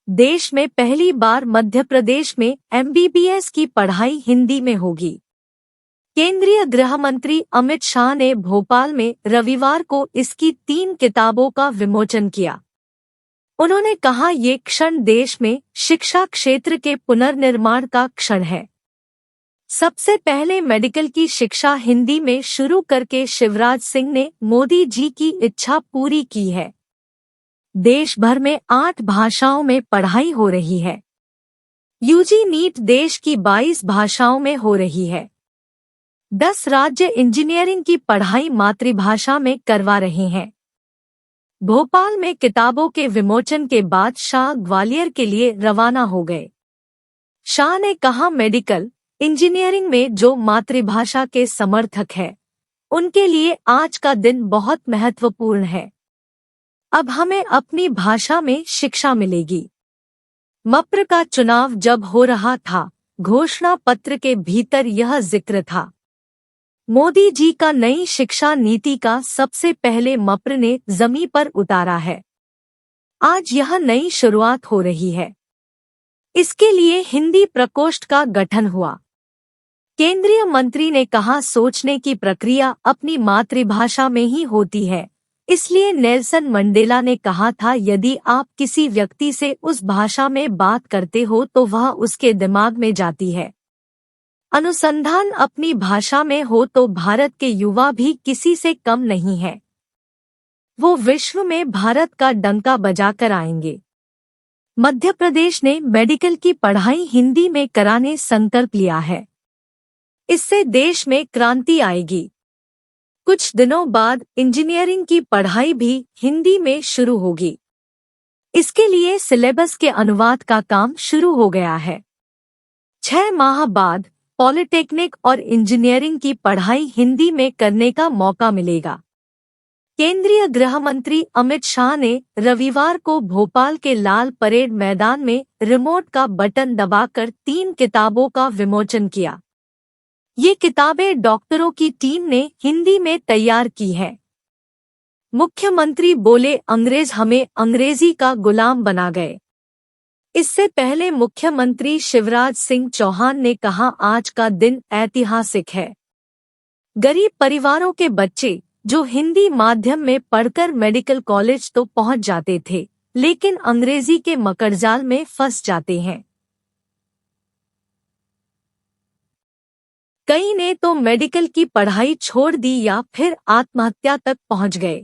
देश में पहली बार मध्य प्रदेश में एमबीबीएस की पढ़ाई हिंदी में होगी। केंद्रीय गृह मंत्री अमित शाह ने भोपाल में रविवार को इसकी 3 किताबों का विमोचन किया। उन्होंने कहा, ये क्षण देश में शिक्षा क्षेत्र के पुनर्निर्माण का क्षण है। सबसे पहले मेडिकल की शिक्षा हिंदी में शुरू करके शिवराज सिंह ने मोदी जी की इच्छा पूरी की है। देश भर में 8 भाषाओं में पढ़ाई हो रही है। यूजी नीट देश की 22 भाषाओं में हो रही है। 10 राज्य इंजीनियरिंग की पढ़ाई मातृभाषा में करवा रहे हैं। भोपाल में किताबों के विमोचन के बाद शाह ग्वालियर के लिए रवाना हो गए। शाह ने कहा, मेडिकल इंजीनियरिंग में जो मातृभाषा के समर्थक हैं, उनके लिए आज का दिन बहुत महत्वपूर्ण है। अब हमें अपनी भाषा में शिक्षा मिलेगी। मप्र का चुनाव जब हो रहा था, घोषणा पत्र के भीतर यह जिक्र था। मोदी जी का नई शिक्षा नीति का सबसे पहले मप्र ने जमीन पर उतारा है। आज यह नई शुरुआत हो रही है। इसके लिए हिंदी प्रकोष्ठ का गठन हुआ। केंद्रीय मंत्री ने कहा, सोचने की प्रक्रिया अपनी मातृभाषा में ही होती है। इसलिए नेल्सन मंडेला ने कहा था, यदि आप किसी व्यक्ति से उस भाषा में बात करते हो तो वह उसके दिमाग में जाती है। अनुसंधान अपनी भाषा में हो तो भारत के युवा भी किसी से कम नहीं है। वो विश्व में भारत का डंका बजाकर आएंगे। मध्य प्रदेश ने मेडिकल की पढ़ाई हिंदी में कराने संकल्प लिया है। इससे देश में क्रांति आएगी। कुछ दिनों बाद इंजीनियरिंग की पढ़ाई भी हिंदी में शुरू होगी। इसके लिए सिलेबस के अनुवाद का काम शुरू हो गया है। 6 माह बाद पॉलिटेक्निक और इंजीनियरिंग की पढ़ाई हिंदी में करने का मौका मिलेगा। केंद्रीय गृह मंत्री अमित शाह ने रविवार को भोपाल के लाल परेड मैदान में रिमोट का बटन दबाकर 3 किताबों का विमोचन किया। ये किताबें डॉक्टरों की टीम ने हिंदी में तैयार की है। मुख्यमंत्री बोले, अंग्रेज हमें अंग्रेजी का गुलाम बना गए। इससे पहले मुख्यमंत्री शिवराज सिंह चौहान ने कहा, आज का दिन ऐतिहासिक है। गरीब परिवारों के बच्चे जो हिंदी माध्यम में पढ़कर मेडिकल कॉलेज तो पहुंच जाते थे, लेकिन अंग्रेजी के मकड़जाल में फंस जाते हैं। कई ने तो मेडिकल की पढ़ाई छोड़ दी या फिर आत्महत्या तक पहुंच गए।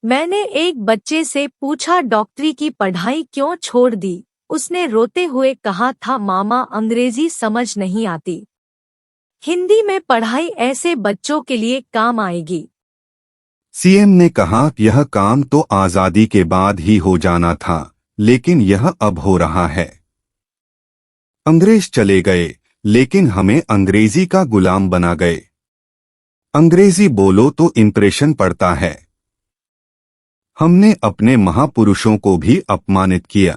मैंने एक बच्चे से पूछा, डॉक्टरी की पढ़ाई क्यों छोड़ दी? उसने रोते हुए कहा था, मामा अंग्रेजी समझ नहीं आती। हिंदी में पढ़ाई ऐसे बच्चों के लिए काम आएगी। सीएम ने कहा, यह काम तो आजादी के बाद ही हो जाना था, लेकिन यह अब हो रहा है। अंग्रेज चले गए, लेकिन हमें अंग्रेजी का गुलाम बना गए। अंग्रेजी बोलो तो इंप्रेशन पड़ता है। हमने अपने महापुरुषों को भी अपमानित किया।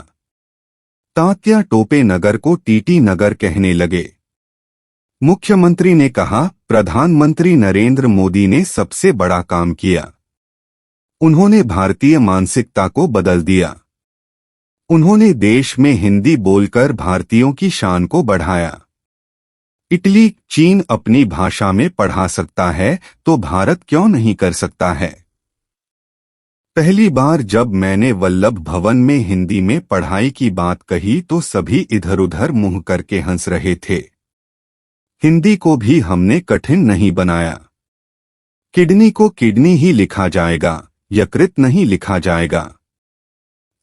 तात्या टोपे नगर को टीटी नगर कहने लगे। मुख्यमंत्री ने कहा, प्रधानमंत्री नरेंद्र मोदी ने सबसे बड़ा काम किया। उन्होंने भारतीय मानसिकता को बदल दिया। उन्होंने देश में हिंदी बोलकर भारतीयों की शान को बढ़ाया। इटली, चीन अपनी भाषा में पढ़ा सकता है तो भारत क्यों नहीं कर सकता है? पहली बार जब मैंने वल्लभ भवन में हिंदी में पढ़ाई की बात कही तो सभी इधर उधर मुंह करके हंस रहे थे। हिंदी को भी हमने कठिन नहीं बनाया। किडनी को किडनी ही लिखा जाएगा, यकृत नहीं लिखा जाएगा।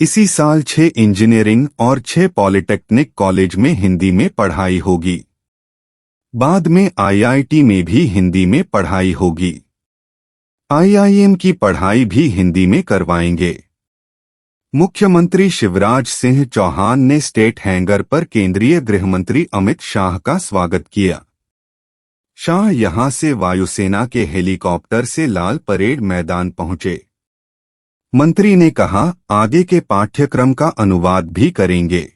इसी साल 6 इंजीनियरिंग और 6 पॉलिटेक्निक कॉलेज में हिंदी में पढ़ाई होगी। बाद में आईआईटी में भी हिंदी में पढ़ाई होगी। आईआईएम की पढ़ाई भी हिंदी में करवाएंगे। मुख्यमंत्री शिवराज सिंह चौहान ने स्टेट हैंगर पर केंद्रीय गृह मंत्री अमित शाह का स्वागत किया। शाह यहां से वायुसेना के हेलीकॉप्टर से लाल परेड मैदान पहुंचे। मंत्री ने कहा, आगे के पाठ्यक्रम का अनुवाद भी करेंगे।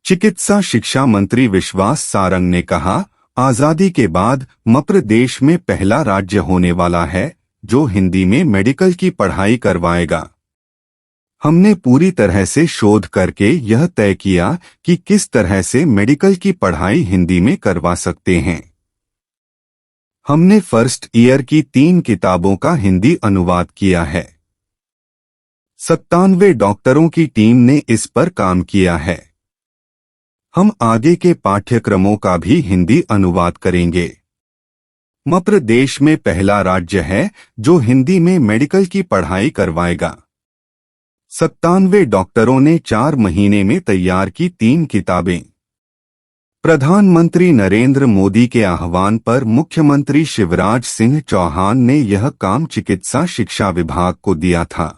चिकित्सा शिक्षा मंत्री विश्वास सारंग ने कहा, आजादी के बाद मप्र देश में पहला राज्य होने वाला है जो हिंदी में मेडिकल की पढ़ाई करवाएगा। हमने पूरी तरह से शोध करके यह तय किया कि किस तरह से मेडिकल की पढ़ाई हिंदी में करवा सकते हैं। हमने फर्स्ट ईयर की 3 किताबों का हिंदी अनुवाद किया है। 97 डॉक्टरों की टीम ने इस पर काम किया है। हम आगे के पाठ्यक्रमों का भी हिंदी अनुवाद करेंगे। मप्र देश में पहला राज्य है जो हिंदी में मेडिकल की पढ़ाई करवाएगा। 97 डॉक्टरों ने 4 महीने में तैयार की 3 किताबें। प्रधानमंत्री नरेंद्र मोदी के आह्वान पर मुख्यमंत्री शिवराज सिंह चौहान ने यह काम चिकित्सा शिक्षा विभाग को दिया था।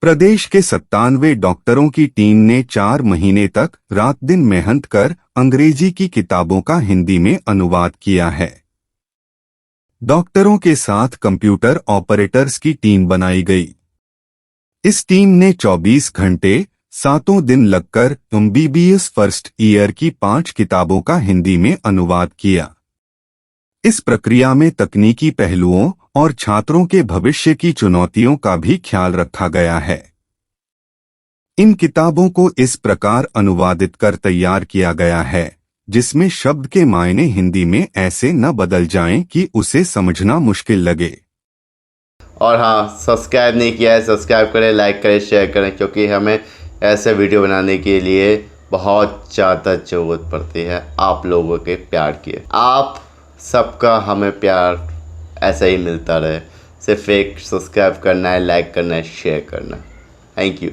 प्रदेश के 97 डॉक्टरों की टीम ने 4 महीने तक रात दिन मेहनत कर अंग्रेजी की किताबों का हिंदी में अनुवाद किया है। डॉक्टरों के साथ कंप्यूटर ऑपरेटर्स की टीम बनाई गई। इस टीम ने 24 घंटे 7 दिन लगकर MBBS फर्स्ट ईयर की 5 किताबों का हिंदी में अनुवाद किया। इस प्रक्रिया में तकनीकी पहलुओं और छात्रों के भविष्य की चुनौतियों का भी ख्याल रखा गया है। इन किताबों को इस प्रकार अनुवादित कर तैयार किया गया है जिसमें शब्द के मायने हिंदी में ऐसे न बदल जाएं कि उसे समझना मुश्किल लगे। और हाँ, सब्सक्राइब नहीं किया है, सब्सक्राइब करें, लाइक करें, शेयर करें, क्योंकि हमें ऐसे वीडियो बनाने के लिए बहुत ज़्यादा ज़रूरत पड़ती है आप लोगों के प्यार की। आप सबका हमें प्यार ऐसा ही मिलता रहे। सिर्फ एक सब्सक्राइब करना है, लाइक करना है, शेयर करना है। Thank you.